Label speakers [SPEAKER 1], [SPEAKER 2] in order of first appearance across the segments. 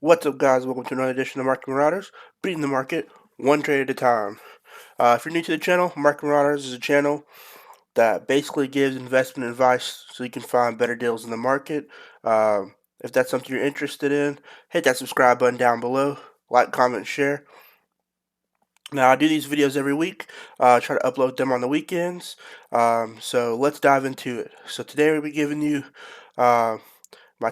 [SPEAKER 1] What's up, guys? Welcome to another edition of Market Marauders, beating the market one trade at a time. If you're new to the channel, Market Marauders is a channel that basically gives investment advice so you can find better deals in the market. If that's something you're interested in, hit that subscribe button down below, like, comment, share. Now, I do these videos every week, try to upload them on the weekends. So let's dive into it. So today we'll be giving you my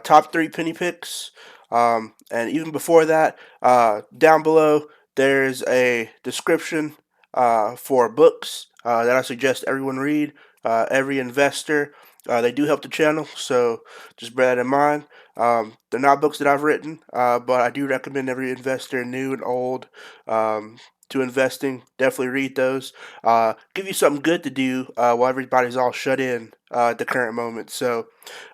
[SPEAKER 1] top 3 penny picks. And even before that, down below, there's a description for books that I suggest everyone read. Every investor, they do help the channel, so just bear that in mind. They're not books that I've written, but I do recommend every investor, new and old, to investing. Definitely read those. Give you something good to do while everybody's all shut in at the current moment. So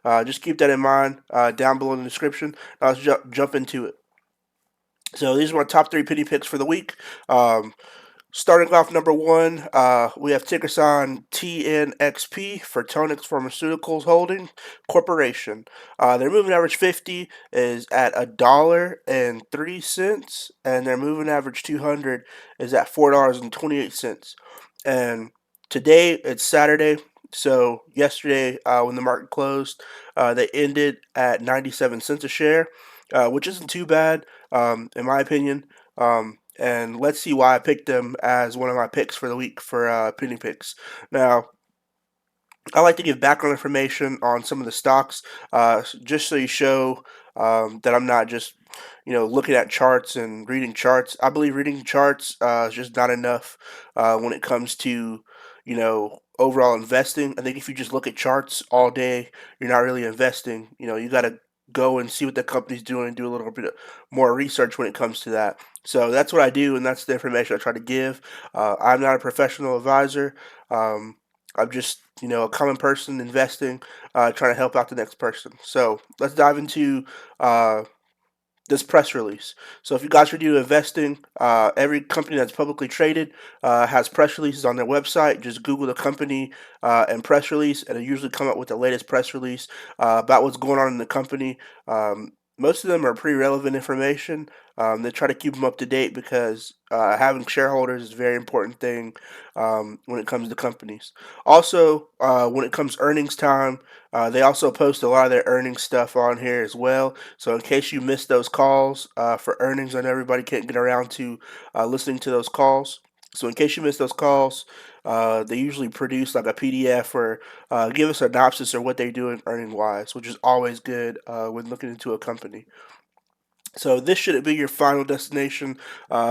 [SPEAKER 1] just keep that in mind down below in the description. Let's jump into it. So these are my top 3 penny picks for the week. Starting off number 1, we have ticker sign TNXP for Tonix Pharmaceuticals Holding Corporation. Their moving average 50 is at $1.03, and their moving average 200 is at $4.28. And today it's Saturday, so yesterday when the market closed, they ended at 97 cents a share, which isn't too bad in my opinion. And let's see why I picked them as one of my picks for the week for penny picks. Now, I like to give background information on some of the stocks, just so you show that I'm not just, looking at charts and reading charts. I believe reading charts is just not enough when it comes to, overall investing. I think if you just look at charts all day, you're not really investing. You got to go and see what the company's doing and do a little bit more research when it comes to that. So that's what I do, and that's the information I try to give. I'm not a professional advisor. I'm just, a common person investing, trying to help out the next person. So let's dive into this press release. So if you guys are new to investing, every company that's publicly traded has press releases on their website. Just Google the company and press release, and it usually come up with the latest press release about what's going on in the company. Most of them are pretty relevant information. They try to keep them up to date because having shareholders is a very important thing when it comes to companies. Also, when it comes earnings time, they also post a lot of their earnings stuff on here as well. So in case you missed those calls for earnings, I know everybody can't get around to listening to those calls. So in case you missed those calls, they usually produce like a PDF or give a synopsis of what they're doing earning wise, which is always good when looking into a company. So this shouldn't be your final destination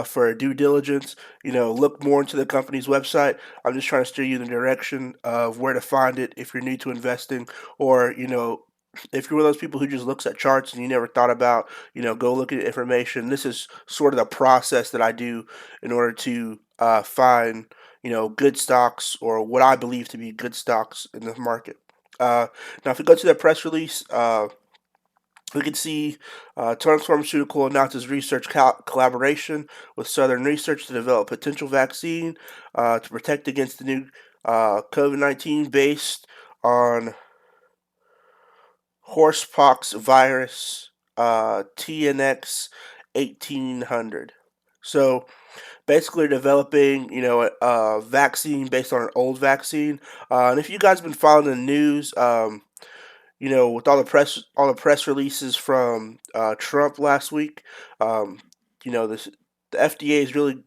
[SPEAKER 1] for due diligence. Look more into the company's website. I'm just trying to steer you in the direction of where to find it if you're new to investing, or if you're one of those people who just looks at charts and you never thought about, go look at information. This is sort of the process that I do in order to find, good stocks, or what I believe to be good stocks in the market. Now, if we go to the press release, we can see Torrance Pharmaceutical announces research collaboration with Southern Research to develop potential vaccine to protect against the new COVID-19 based on horsepox virus TNX 1800. So basically developing, a vaccine based on an old vaccine. And if you guys have been following the news, with all the press releases from Trump last week, the FDA is really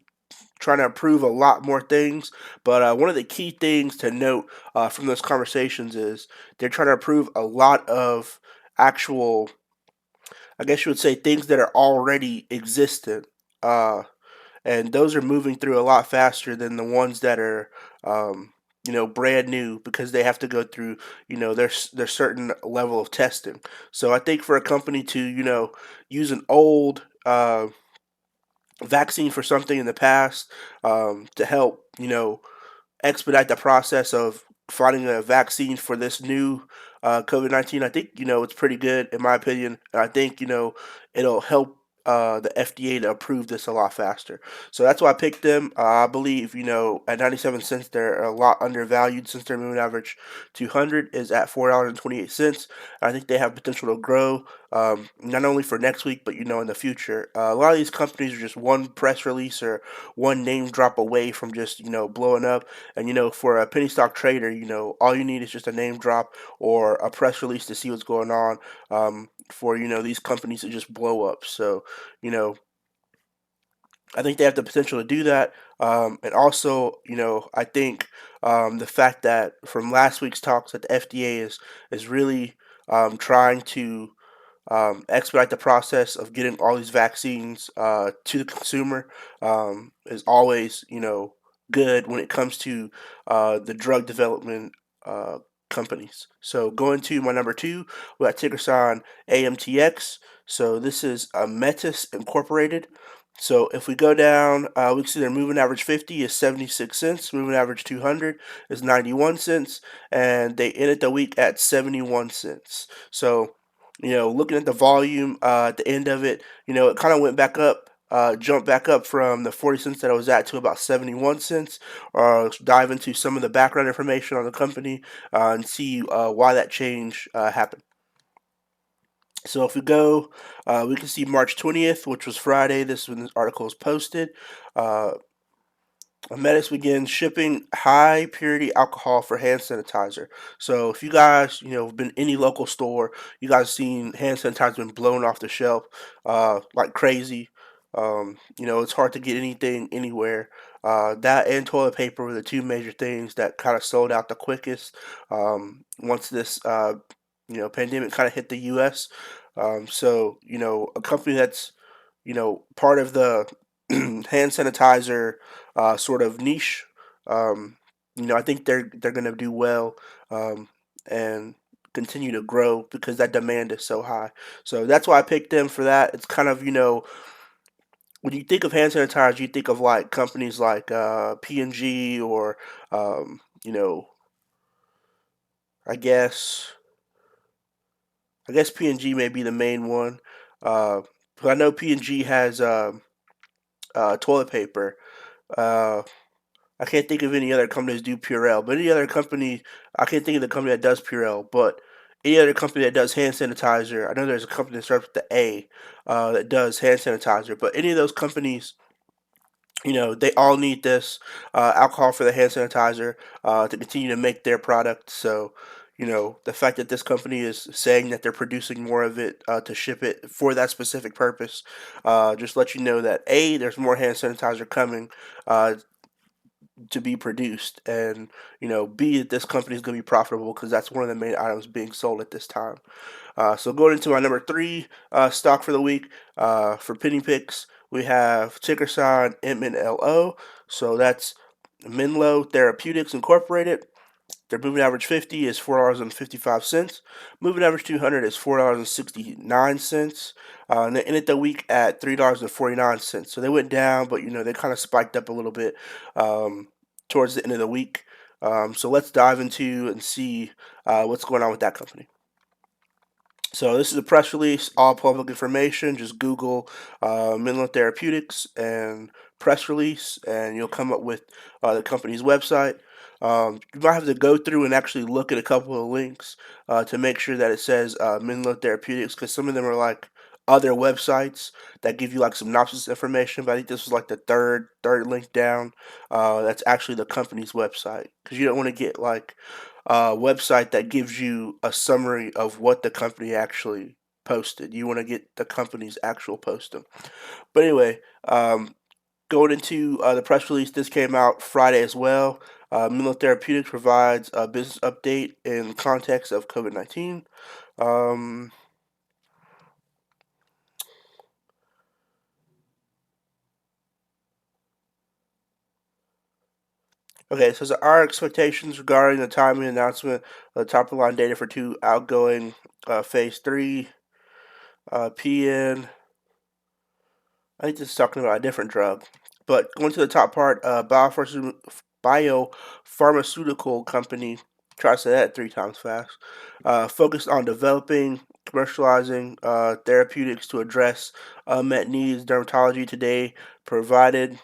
[SPEAKER 1] trying to approve a lot more things. But one of the key things to note from those conversations is they're trying to approve a lot of actual, I guess you would say, things that are already existent. Uh, and those are moving through a lot faster than the ones that are brand new, because they have to go through their certain level of testing. So I think for a company to use an old vaccine for something in the past to help expedite the process of finding a vaccine for this new COVID-19. I think it's pretty good in my opinion. And I think it'll help the FDA to approve this a lot faster. So that's why I picked them. I believe at 97 cents they're a lot undervalued, since their moving average 200 is at $4.28. I think they have potential to grow not only for next week, but in the future. A lot of these companies are just one press release or one name drop away from just blowing up. And for a penny stock trader, all you need is just a name drop or a press release to see what's going on. For these companies to just blow up. So you know I think they have the potential to do that. And also, I think the fact that from last week's talks that the FDA is really trying to expedite the process of getting all these vaccines to the consumer is always, good when it comes to the drug development uh, companies. So going to my number two, we got ticker sign AMTX. So this is a Metis Incorporated. So if we go down, we can see their moving average 50 is 76 cents, moving average 200 is 91 cents, and they ended the week at 71 cents. So looking at the volume at the end of it, it kind of went back up, jumped back up from the 40 cents that I was at to about 71 cents. Dive into some of the background information on the company and see why that change happened. So if we go, we can see March 20th, which was Friday. This is when this article is posted. Uh, Metis begins shipping high purity alcohol for hand sanitizer. So if you guys, have been any local store, you guys seen hand sanitizer been blown off the shelf like crazy. It's hard to get anything anywhere. That and toilet paper were the two major things that kind of sold out the quickest once this pandemic kind of hit the U.S. So a company that's part of the hand sanitizer sort of niche. Um, I think they're gonna do well and continue to grow because that demand is so high. So that's why I picked them for that. It's kind of when you think of hand sanitizer, you think of like companies like P&G or um, you know I guess P&G may be the main one. But I know P&G has toilet paper. Uh, I can't think of any other companies that do Purell, but any other company, I can't think of the company that does Purell, but any other company that does hand sanitizer, I know there's a company that starts with the A that does hand sanitizer, but any of those companies, they all need this alcohol for the hand sanitizer to continue to make their product. So, the fact that this company is saying that they're producing more of it to ship it for that specific purpose, just let you know that A, there's more hand sanitizer coming. To be produced, and B, that this company is going to be profitable because that's one of the main items being sold at this time. So going into my number three stock for the week for penny picks, we have ticker sign MNLO. So that's Menlo Therapeutics Incorporated. Their moving average 50 is $4.55. Moving average 200 is $4.69. And they ended the week at $3.49. So they went down, but they kind of spiked up a little bit towards the end of the week. So let's dive into and see what's going on with that company. So this is a press release, all public information. Just Google Menlo Therapeutics and press release, and you'll come up with the company's website. You might have to go through and actually look at a couple of links to make sure that it says Menlo Therapeutics, because some of them are like other websites that give you like synopsis information. But I think this was like the third link down. That's actually the company's website, because you don't want to get like website that gives you a summary of what the company actually posted. You want to get the company's actual posting. But anyway, going into the press release, this came out Friday as well. Menlo Therapeutics provides a business update in context of COVID-19. Um, okay, so our expectations regarding the timely announcement of the top of line data for two outgoing phase 3 PN. I think this is talking about a different drug. But going to the top part, biopharmaceutical company, try to say that three times fast, focused on developing, commercializing therapeutics to address unmet needs. Dermatology today provided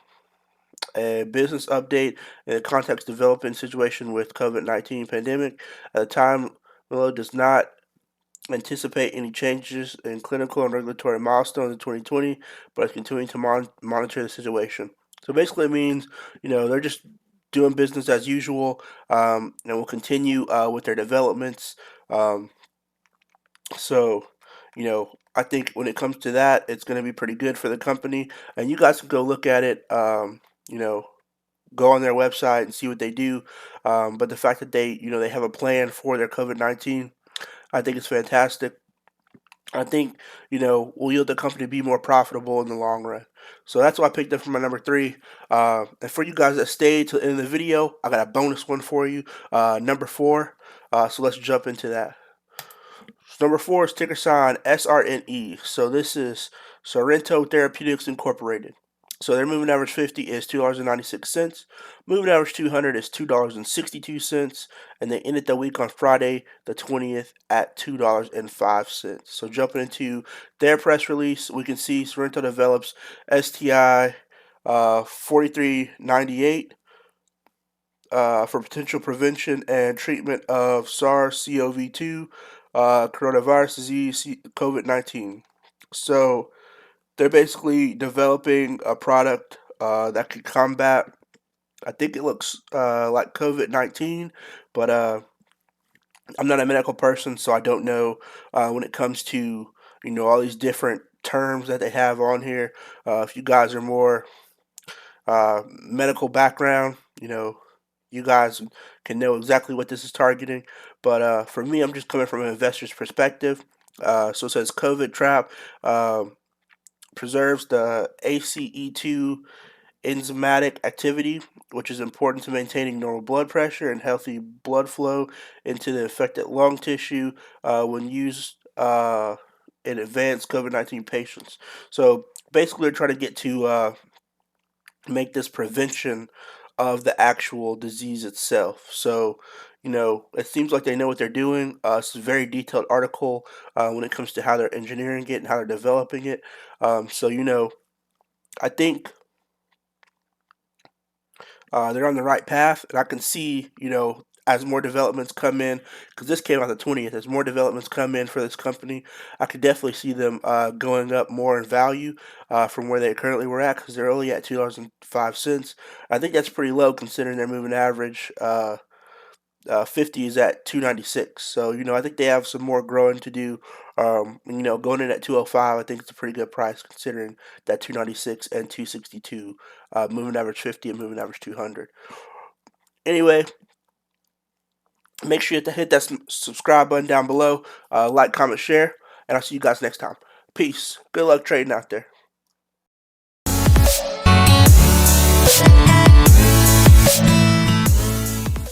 [SPEAKER 1] a business update in the context developing situation with COVID-19 pandemic. At the time, Melo does not anticipate any changes in clinical and regulatory milestones in 2020, but is continuing to monitor the situation. So basically, it means they're just doing business as usual, and will continue with their developments. Um, so, I think when it comes to that, it's going to be pretty good for the company. And you guys can go look at it. You know, go on their website and see what they do. But the fact that they have a plan for their COVID-19, I think it's fantastic. I think, will yield the company to be more profitable in the long run. So that's why I picked up for my number three. And for you guys that stayed to the end of the video, I got a bonus one for you. Number four. So let's jump into that. So number four is ticker sign SRNE. So this is Sorrento Therapeutics Incorporated. So their moving average 50 is $2.96. Moving average 200 is $2.62. And they ended the week on Friday the 20th at $2.05. So jumping into their press release, we can see Sorrento develops STI 4398 for potential prevention and treatment of SARS-CoV-2 coronavirus disease, COVID-19. So they're basically developing a product that could combat. I think it looks like COVID-19, but I'm not a medical person, so I don't know when it comes to all these different terms that they have on here. If you guys are more medical background, you guys can know exactly what this is targeting. But for me, I'm just coming from an investor's perspective. So it says COVID trap preserves the ACE2 enzymatic activity, which is important to maintaining normal blood pressure and healthy blood flow into the affected lung tissue when used in advanced COVID-19 patients. So basically, they're trying to get to make this prevention of the actual disease itself. So, it seems like they know what they're doing. It's a very detailed article when it comes to how they're engineering it and how they're developing it. So, I think they're on the right path, and I can see, as more developments come in, because this came out the 20th, as more developments come in for this company, I could definitely see them going up more in value from where they currently were at, because they're only at $2.05. I think that's pretty low considering their moving average. 50 is at 296. So, I think they have some more growing to do. Going in at 205, I think it's a pretty good price considering that 296 and 262, moving average 50 and moving average 200. Anyway, make sure you hit that subscribe button down below, like, comment, share, and I'll see you guys next time. Peace. Good luck trading out there.